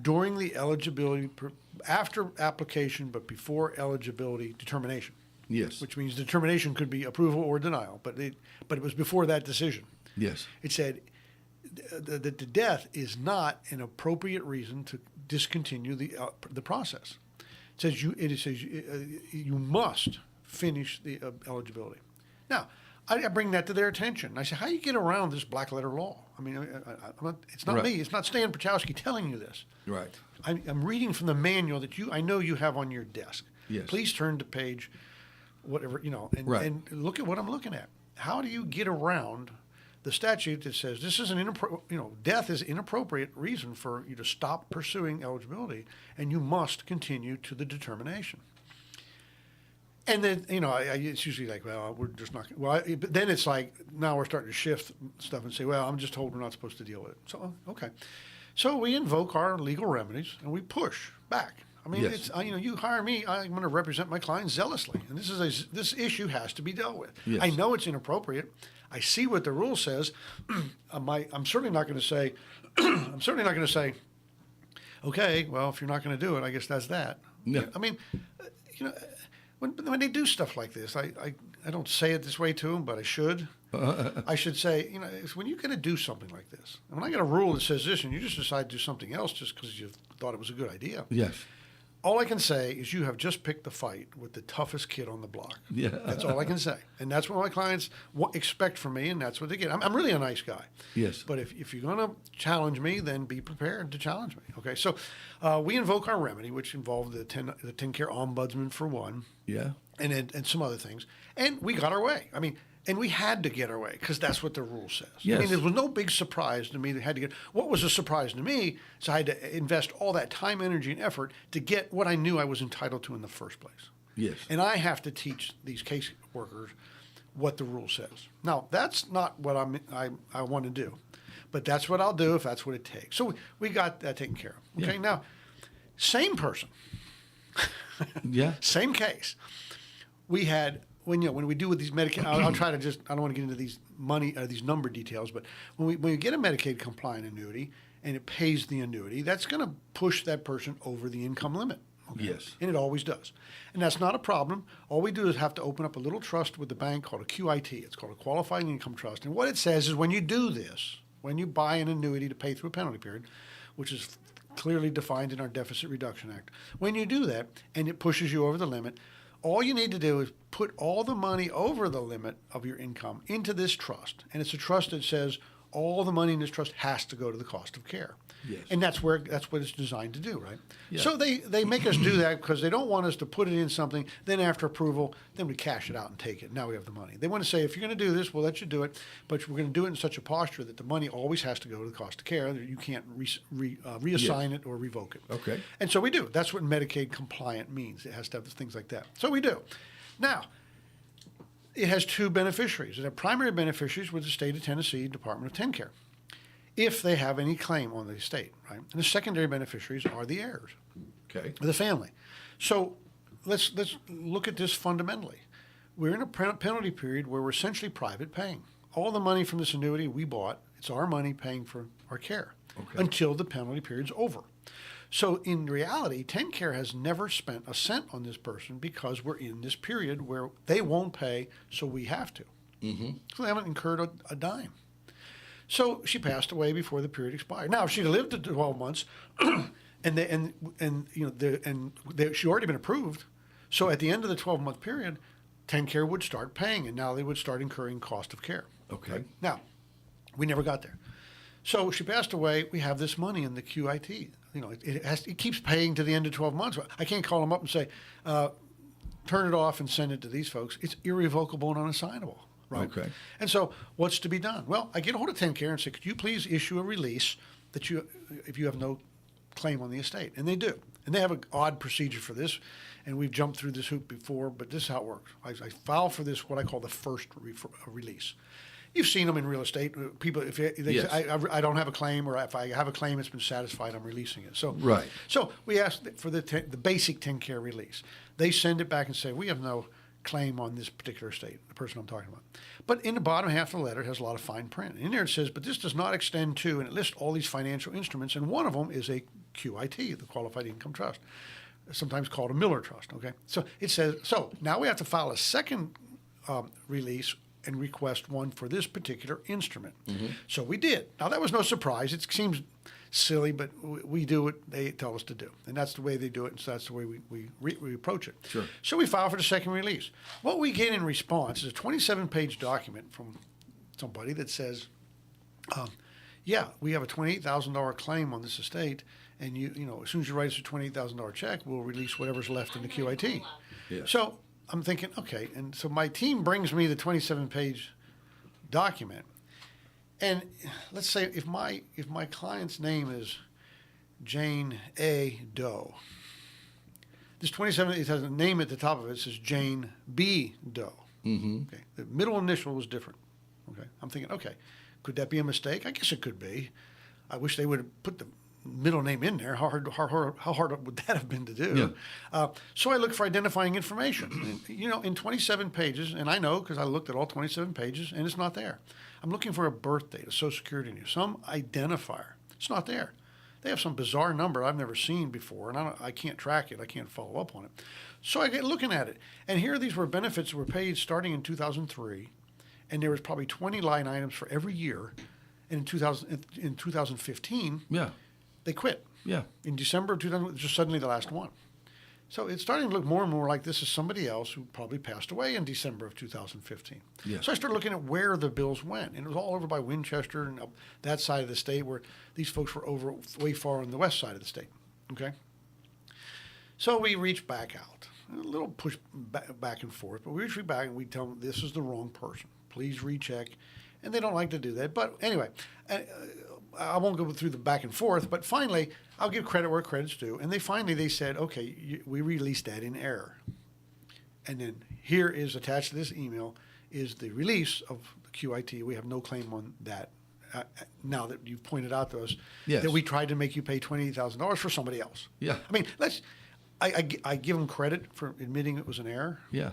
during the eligibility, after application but before eligibility determination. Yes. Which means determination could be approval or denial, but it was before that decision. Yes. It said that the death is not an appropriate reason to discontinue the process. It says you must finish the eligibility. Now, I bring that to their attention. I say, how do you get around this black letter law? I mean, it's not Right. me. It's not Stan Pierchoski telling you this. Right. I'm reading from the manual that I know you have on your desk. Yes. Please turn to page whatever, and, Right. and look at what I'm looking at. How do you get around the statute that says this is death is inappropriate reason for you to stop pursuing eligibility, and you must continue to the determination. And then, it's usually like, well, we're just not. Well, but then it's like now we're starting to shift stuff and say, well, I'm just told we're not supposed to deal with it. So okay, so we invoke our legal remedies and we push back. I mean, Yes. it's you hire me, I'm going to represent my client zealously, and this issue has to be dealt with. Yes. I know it's inappropriate. I see what the rule says. I'm certainly not going to say. I'm certainly not going to say. Okay, well, if you're not going to do it, I guess that's that. Yeah. I mean, when they do stuff like this, I don't say it this way to them, but I should. I should say, it's when you're going to do something like this, and when I get a rule that says this, and you just decide to do something else just because you thought it was a good idea. Yes. All I can say is you have just picked the fight with the toughest kid on the block. Yeah. That's all I can say. And that's what my clients expect from me, and that's what they get. I'm really a nice guy. Yes. But if you're going to challenge me, then be prepared to challenge me. Okay, so we invoke our remedy, which involved the 10-care ombudsman for one. Yeah. And some other things. And we got our way. I mean, and we had to get our way because that's what the rule says. Yes. I mean, there was no big surprise to me that had to get. What was a surprise to me is I had to invest all that time, energy, and effort to get what I knew I was entitled to in the first place. Yes. And I have to teach these case workers what the rule says. Now, that's not what I want to do, but that's what I'll do if that's what it takes. So we got that taken care of. Okay. Yeah. Now, same person. Yeah. Same case. We had when we do with these Medicaid, I'll try to I don't want to get into these these number details, but when we get a Medicaid compliant annuity and it pays the annuity, that's going to push that person over the income limit. Okay? Yes. And it always does. And that's not a problem. All we do is have to open up a little trust with the bank called a QIT. It's called a qualifying income trust. And what it says is when you do this, when you buy an annuity to pay through a penalty period, which is clearly defined in our Deficit Reduction Act, when you do that and it pushes you over the limit, all you need to do is put all the money over the limit of your income into this trust. And it's a trust that says all the money in this trust has to go to the cost of care. Yes. And that's what it's designed to do, right? Yeah. So they make us do that because they don't want us to put it in something, then after approval, then we cash it out and take it. Now we have the money. They want to say, if you're going to do this, we'll let you do it, but we're going to do it in such a posture that the money always has to go to the cost of care. You can't reassign it or revoke it. Okay. And so we do. That's what Medicaid compliant means. It has to have things like that. So we do. Now, it has two beneficiaries. The primary beneficiaries were the state of Tennessee Department of TennCare, if they have any claim on the estate, right? And the secondary beneficiaries are the heirs, Okay. the family. So let's look at this fundamentally. We're in a penalty period where we're essentially private paying. All the money from this annuity we bought, it's our money paying for our care until the penalty period's over. So in reality, TennCare has never spent a cent on this person because we're in this period where they won't pay, so we have to. Mm-hmm. So they haven't incurred a dime. So she passed away before the period expired. Now, if she'd lived to 12 months, she already been approved, so at the end of the 12-month period, TennCare would start paying, and now they would start incurring cost of care. Okay. Now, we never got there. So she passed away. We have this money in the QIT. It keeps paying to the end of 12 months. I can't call them up and say, turn it off and send it to these folks. It's irrevocable and unassignable. Right. Okay. And so what's to be done? Well, I get a hold of TennCare and say, could you please issue a release that if you have no claim on the estate? And they do. And they have an odd procedure for this, and we've jumped through this hoop before, but this is how it works. I file for this, what I call the first release. You've seen them in real estate. People, if they Yes. say, I don't have a claim, or if I have a claim, it's been satisfied, I'm releasing it. So Right. So we ask for the basic TennCare release. They send it back and say, we have no claim on this particular estate, the person I'm talking about. But in the bottom half of the letter, it has a lot of fine print. In there it says, but this does not extend to, and it lists all these financial instruments, and one of them is a QIT, the Qualified Income Trust, sometimes called a Miller Trust, okay? So it says, so now we have to file a second release and request one for this particular instrument. Mm-hmm. So we did. Now, that was no surprise. It seems silly, but we do what they tell us to do. And that's the way they do it, and so that's the way we approach it. Sure. So we file for the second release. What we get in response is a 27-page document from somebody that says, yeah, we have a $28,000 claim on this estate, and you know, as soon as you write us a $28,000 check, we'll release whatever's left in the QIT. Yes. So I'm thinking, okay, and so my team brings me the 27-page document, and let's say if my client's name is Jane A. Doe, this 27, it has a name at the top of it. It says Jane B. Doe. Mm-hmm. Okay, the middle initial was different. Okay, I'm thinking, okay, could that be a mistake? I guess it could be. I wish they would have put the middle name in there. How hard would that have been to do? Yeah. So I looked for identifying information. And, in 27 pages, and I know because I looked at all 27 pages, and it's not there. I'm looking for a birth date, a social security number, some identifier. It's not there. They have some bizarre number I've never seen before, and I can't track it. I can't follow up on it. So I get looking at it, and here these were benefits that were paid starting in 2003, and there was probably 20 line items for every year. And in 2015, Yeah. they quit. Yeah. In December of 2000, just suddenly the last one. So it's starting to look more and more like this is somebody else who probably passed away in December of 2015. Yeah. So I started looking at where the bills went, and it was all over by Winchester and up that side of the state where these folks were over way far on the west side of the state. Okay. So we reached back out, a little push back and forth, but we reached back and we tell them this is the wrong person. Please recheck, and they don't like to do that. But anyway. I won't go through the back and forth, but finally, I'll give credit where credit's due. And they said, okay, we released that in error. And then here is attached to this email is the release of the QIT. We have no claim on that now that you've pointed out to us Yes. that we tried to make you pay $28,000 for somebody else. Yeah. I mean, I give them credit for admitting it was an error, Yeah.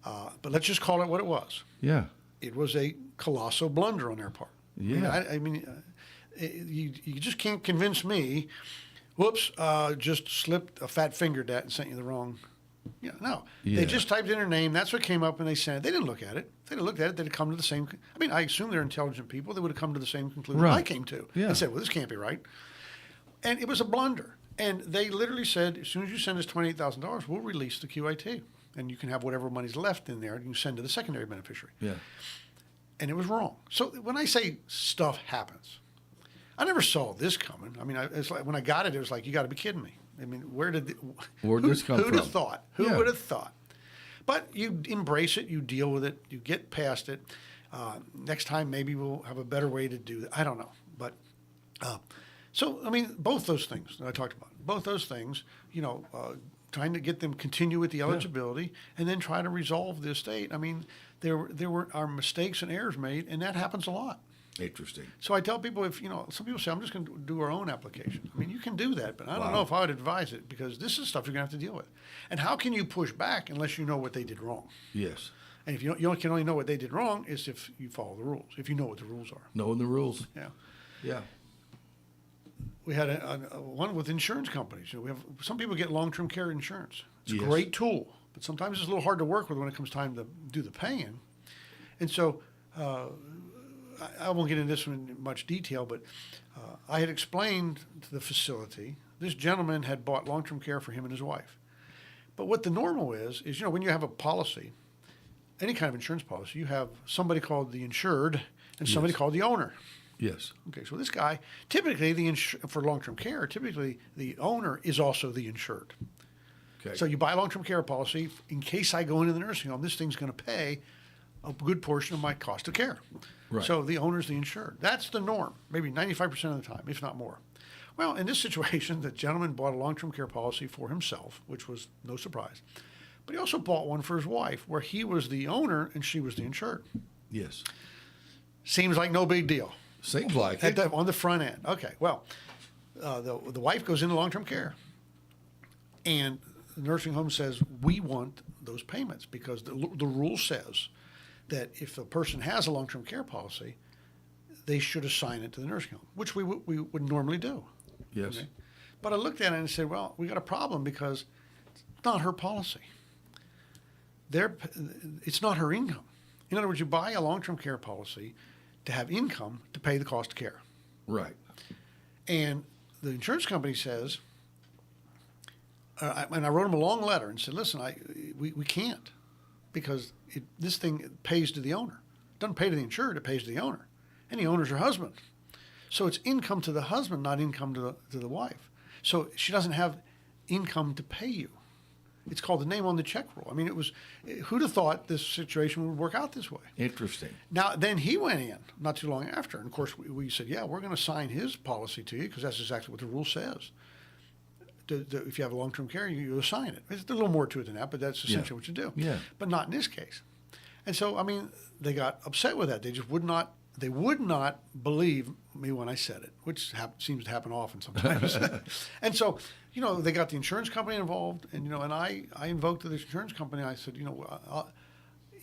but let's just call it what it was. Yeah. It was a colossal blunder on their part. Yeah. You just can't convince me, whoops, just slipped a fat fingered that and sent you the wrong. No. Yeah. They just typed in her name. That's what came up, and they sent it. They didn't look at it. If they'd looked at it, they'd have come to the same. I assume they're intelligent people. They would have come to the same conclusion Right. I came to. Yeah. And said, well, this can't be right. And it was a blunder. And they literally said, as soon as you send us $28,000, we'll release the QIT. And you can have whatever money's left in there, and you can send to the secondary beneficiary. Yeah. And it was wrong. So when I say stuff happens, I never saw this coming. It's like when I got it was like, you got to be kidding me. Where'd this come who'd from? have thought? Who Yeah. would have thought? But you embrace it, you deal with it, you get past it. Next time, maybe we'll have a better way to do that. I don't know. But both those things that I talked about, both those things, trying to get them continue with the eligibility and then try to resolve the estate. There are mistakes and errors made, and that happens a lot. Interesting. So I tell people some people say, I'm just going to do our own application. You can do that, but I don't Wow. know if I would advise it because this is stuff you're going to have to deal with. And how can you push back unless you know what they did wrong? Yes. And if you can only know what they did wrong is if you follow the rules, if you know what the rules are. Knowing the rules. Yeah. Yeah. We had a one with insurance companies. We have some people get long-term care insurance. It's a Yes. great tool, but sometimes it's a little hard to work with when it comes time to do the paying. And so I won't get into this in much detail, but I had explained to the facility this gentleman had bought long-term care for him and his wife. But what the normal is when you have a policy, any kind of insurance policy, you have somebody called the insured and somebody Yes. called the owner. Yes. Okay, so this guy, typically for long-term care, typically the owner is also the insured. Okay. So you buy a long-term care policy in case I go into the nursing home. This thing's going to pay a good portion of my cost of care. Right. So the owner's the insured. That's the norm, maybe 95% of the time, if not more. Well, in this situation, the gentleman bought a long-term care policy for himself, which was no surprise. But he also bought one for his wife, where he was the owner and she was the insured. Yes. Seems like no big deal. Seems like it. On the front end. Okay, well, the wife goes into long-term care, and the nursing home says, we want those payments because the rule says that if a person has a long-term care policy, they should assign it to the nursing home, which we would normally do. Yes. Okay? But I looked at it and said, well, we got a problem because it's not her policy. It's not her income. In other words, you buy a long-term care policy to have income to pay the cost of care. Right. And the insurance company says, and I wrote them a long letter and said, listen, we can't because this thing pays to the owner. It doesn't pay to the insured, it pays to the owner. And the owner's her husband. So it's income to the husband, not income to the wife. So she doesn't have income to pay you. It's called the name on the check rule. I mean, who'd have thought this situation would work out this way? Interesting. Now, then he went in not too long after. And, of course, we said, yeah, we're going to sign his policy to you because that's exactly what the rule says. If you have a long-term care, you assign it. There's a little more to it than that, but that's essentially what you do. Yeah. But not in this case. And so, I mean, they got upset with that. They just would not believe me when I said it, which seems to happen often sometimes. And so, they got the insurance company involved, and and I invoked the insurance company. I said,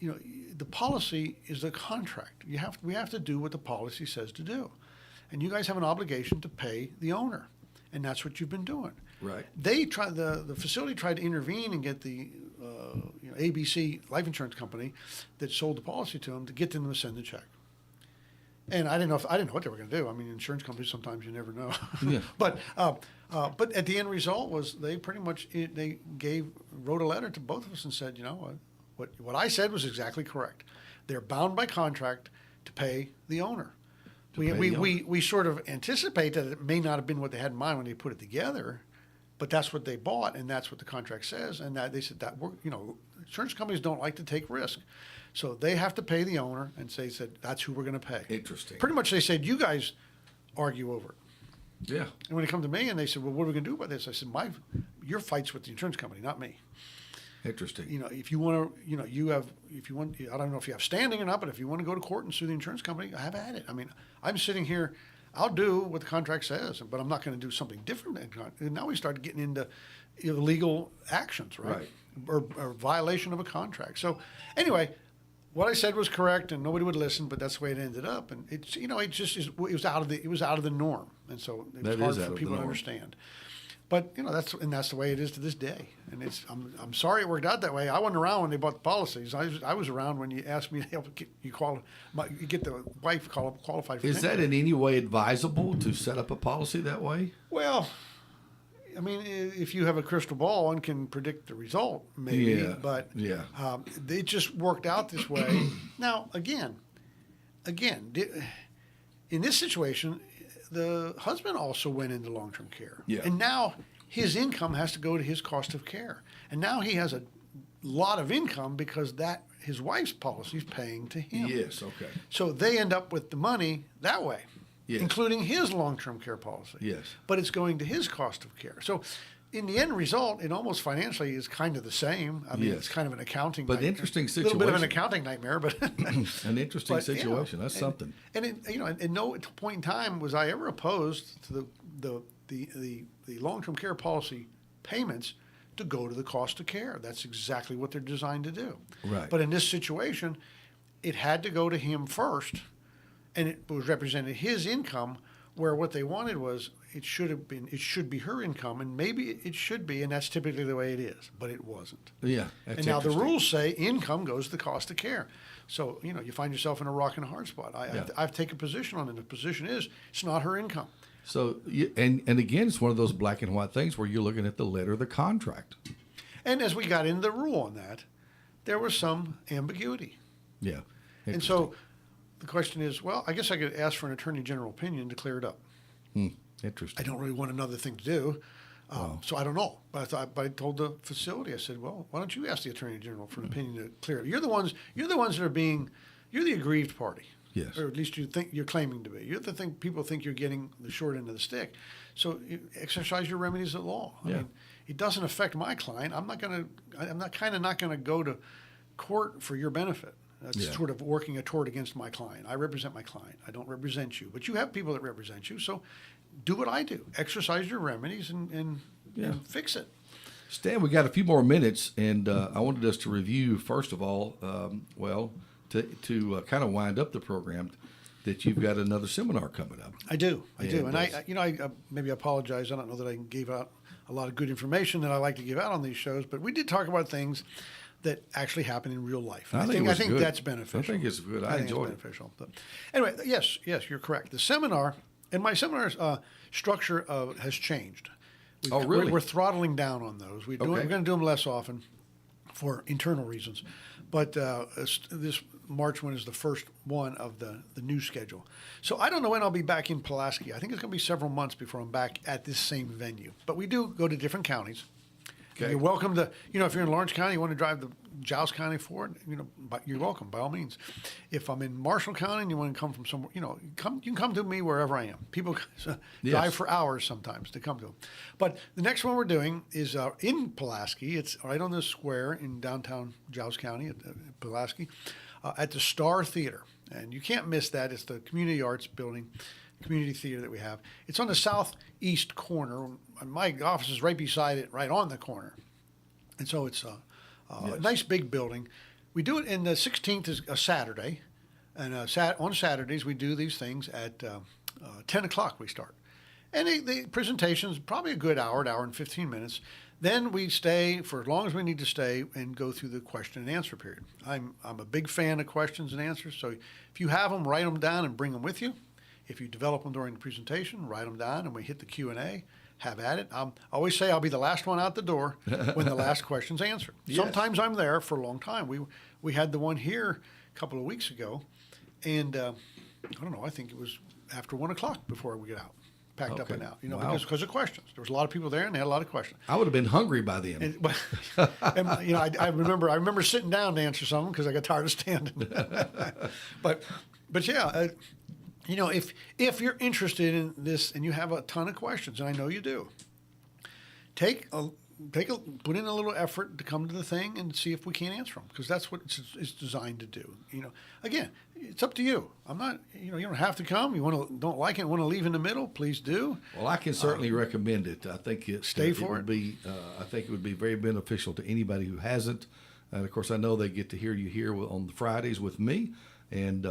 the policy is a contract. We have to do what the policy says to do, and you guys have an obligation to pay the owner, and that's what you've been doing. Right. They tried the facility tried to intervene and get the ABC life insurance company that sold the policy to them to get them to send the check. And I didn't know what they were going to do. I mean, insurance companies sometimes you never know. Yeah. But at the end result was they pretty much wrote a letter to both of us and said, what I said was exactly correct. They're bound by contract to pay the owner. We sort of anticipate that it may not have been what they had in mind when they put it together, but that's what they bought, and that's what the contract says. And that they said that insurance companies don't like to take risk, so they have to pay the owner, and they said that's who we're going to pay. Interesting. Pretty much, they said you guys argue over it. Yeah. And when they come to me and they said, well, what are we going to do about this? I said, your fight's with the insurance company, not me. Interesting. If you want to, I don't know if you have standing or not, but if you want to go to court and sue the insurance company, have at it. I mean, I'm sitting here, I'll do what the contract says, but I'm not going to do something different. And now we started getting into illegal actions, right? Or violation of a contract. So anyway, what I said was correct, and nobody would listen, but that's the way it ended up. And it's, it was out of the norm, and so it was hard for people to understand. But that's the way it is to this day. And I'm sorry it worked out that way. I wasn't around when they bought the policies. I was around when you asked me to help you get the wife qualified for. Is that in any way advisable to set up a policy that way? Well, I mean, if you have a crystal ball, one can predict the result, maybe. Yeah. But yeah. It just worked out this way. Now, again, in this situation, the husband also went into long-term care. Yeah. And now his income has to go to his cost of care. And now he has a lot of income because his wife's policy is paying to him. Yes, okay. So they end up with the money that way, yes. including his long-term care policy. Yes. But it's going to his cost of care. So in the end result, it almost financially is kind of the same. I mean, yes. It's kind of an accounting but nightmare. Interesting situation. A little bit of an accounting nightmare, but an interesting situation. That's something. And at no point in time was I ever opposed to the long-term care policy payments to go to the cost of care. That's exactly what they're designed to do. Right. But in this situation, it had to go to him first, and it was represented his income, where what they wanted was it should be her income, and maybe it should be, and that's typically the way it is, but it wasn't. Yeah. And now the rules say income goes to the cost of care. So, you find yourself in a rock and a hard spot. I've taken a position on it, and the position is it's not her income. So, and again, it's one of those black and white things where you're looking at the letter of the contract. And as we got into the rule on that, there was some ambiguity. Yeah. And so the question is, well, I guess I could ask for an attorney general opinion to clear it up. Interesting. I don't really want another thing to do, so I don't know. But I told the facility, I said, well, why don't you ask the attorney general for an opinion to clear it? You're the ones that are you're the aggrieved party. Yes. Or at least you think you're claiming to be. You're the thing people think you're getting the short end of the stick. So you exercise your remedies at law. I mean, it doesn't affect my client. I'm not going to go to court for your benefit. That's sort of working a tort against my client. I represent my client. I don't represent you. But you have people that represent you. So do what I do. Exercise your remedies and fix it. Stan, we got a few more minutes, and I wanted us to review, first of all, to kind of wind up the program, that you've got another seminar coming up. I do. And I maybe apologize. I don't know that I gave out a lot of good information that I like to give out on these shows, but we did talk about things that actually happen in real life. I think that's beneficial. I think it's good. I enjoyed it. Beneficial. But anyway, yes, you're correct. The seminar, and my seminar's structure has changed. Really? We're throttling down on those. We're going to do them less often for internal reasons. But this March one is the first one of the new schedule. So I don't know when I'll be back in Pulaski. I think it's going to be several months before I'm back at this same venue. But we do go to different counties. Okay. You're welcome to, if you're in Lawrence County, you want to drive to Giles County for it, but you're welcome by all means. If I'm in Marshall County and you want to come from somewhere, you can come to me wherever I am. People drive for hours sometimes to come to them. But the next one we're doing is in Pulaski. It's right on the square in downtown Giles County at Pulaski, at the Star Theater. And you can't miss that. It's the community arts building, community theater that we have. It's on the southeast corner. My office is right beside it, right on the corner. And so it's a nice big building. We do it, and the 16th is a Saturday. And on Saturdays, we do these things at 10 o'clock we start. And the presentation is probably a good hour and 15 minutes. Then we stay for as long as we need to stay and go through the question and answer period. I'm a big fan of questions and answers. So if you have them, write them down and bring them with you. If you develop them during the presentation, write them down, and we hit the Q&A. Have at it. I always say I'll be the last one out the door when the last question's answered. Yes. Sometimes I'm there for a long time. We had the one here a couple of weeks ago, and I don't know. I think it was after 1 o'clock before we get out, packed up and out. Wow. Because of questions. There was a lot of people there, and they had a lot of questions. I would have been hungry by then. And, I remember sitting down to answer some because I got tired of standing. but yeah. If you're interested in this and you have a ton of questions, and I know you do, put in a little effort to come to the thing and see if we can't answer them, because that's what it's designed to do. Again, it's up to you. I'm not, you don't have to come. You don't like it, want to leave in the middle, please do. Well, I can certainly recommend it. I think I think it would be very beneficial to anybody who hasn't. And of course, I know they get to hear you here on the Fridays with me. And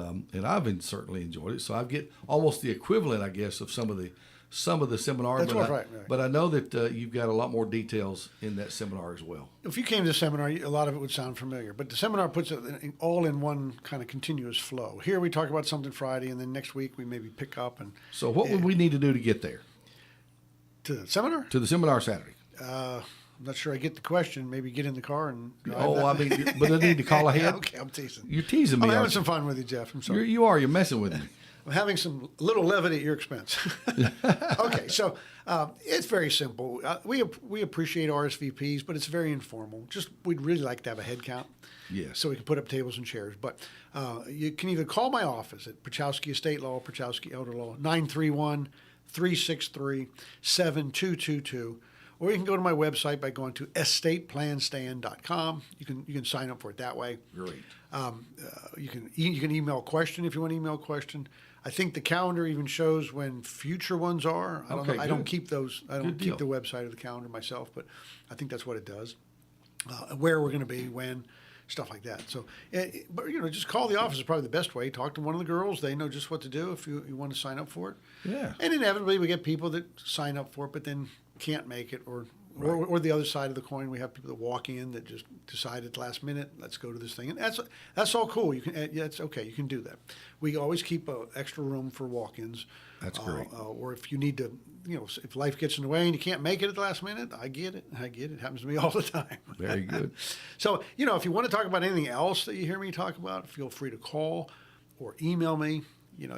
I've certainly enjoyed it. So I get almost the equivalent, I guess, of some of the seminar. That's right. But I know that you've got a lot more details in that seminar as well. If you came to the seminar, a lot of it would sound familiar. But the seminar puts it all in one kind of continuous flow. Here we talk about something Friday, and then next week we maybe pick up. And so what would we need to do to get there? To the seminar? To the seminar Saturday. I'm not sure I get the question. Maybe get in the car and drive. But I need to call ahead. Okay, I'm teasing. You're teasing me. I'm having some fun with you, Jeff. I'm sorry. You're messing with me. I'm having some little levity at your expense. Okay, so it's very simple. We appreciate RSVPs, but it's very informal. We'd really like to have a head count. Yes. So we can put up tables and chairs. But you can either call my office at Pierchoski Estate Law, Pierchoski Elder Law, 931-363-7222. Or you can go to my website by going to estateplanstand.com. You can sign up for it that way. Great. You can email a question if you want to email a question. I think the calendar even shows when future ones are. I don't keep those. I don't keep the website of the calendar myself, but I think that's what it does. Where we're going to be, when, stuff like that. So, but just call the office is probably the best way. Talk to one of the girls; they know just what to do if you want to sign up for it. Yeah. And inevitably, we get people that sign up for it, but then can't make it, or the other side of the coin, we have people that walk in that just decide at the last minute, let's go to this thing, and that's all cool. You can, it's okay. You can do that. We always keep extra room for walk-ins. That's great. Or if you need to, if life gets in the way and you can't make it at the last minute, I get it. It happens to me all the time. Very good. So if you want to talk about anything else that you hear me talk about, feel free to call or email me.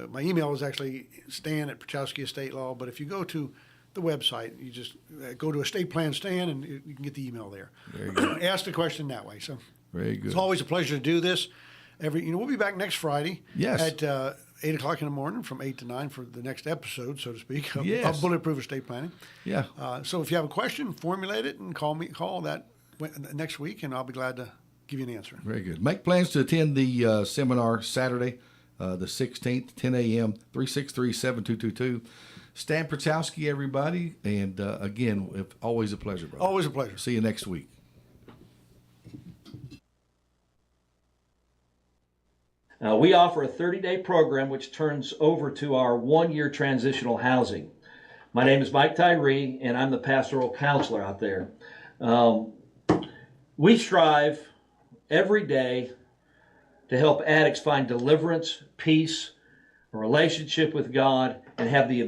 My email is actually Stan at Pierchoski Estate Law, but if you go to the website, you just go to Estate Plan Stan, and you can get the email there. Very good. Ask the question that way. So very good. It's always a pleasure to do this. We'll be back next Friday. Yes. At 8 o'clock in the morning, from 8 to 9 for the next episode, so to speak, of Bulletproof Estate Planning. Yeah. So if you have a question, formulate it and call that next week, and I'll be glad to give you an answer. Very good. Make plans to attend the seminar Saturday, the 16th, 10 a.m., 363-7222. Stan Pierchoski, everybody, and again, always a pleasure, brother. Always a pleasure. See you next week. We offer a 30-day program which turns over to our one-year transitional housing. My name is Mike Tyree, and I'm the pastoral counselor out there. We strive every day to help addicts find deliverance, peace, a relationship with God, and have the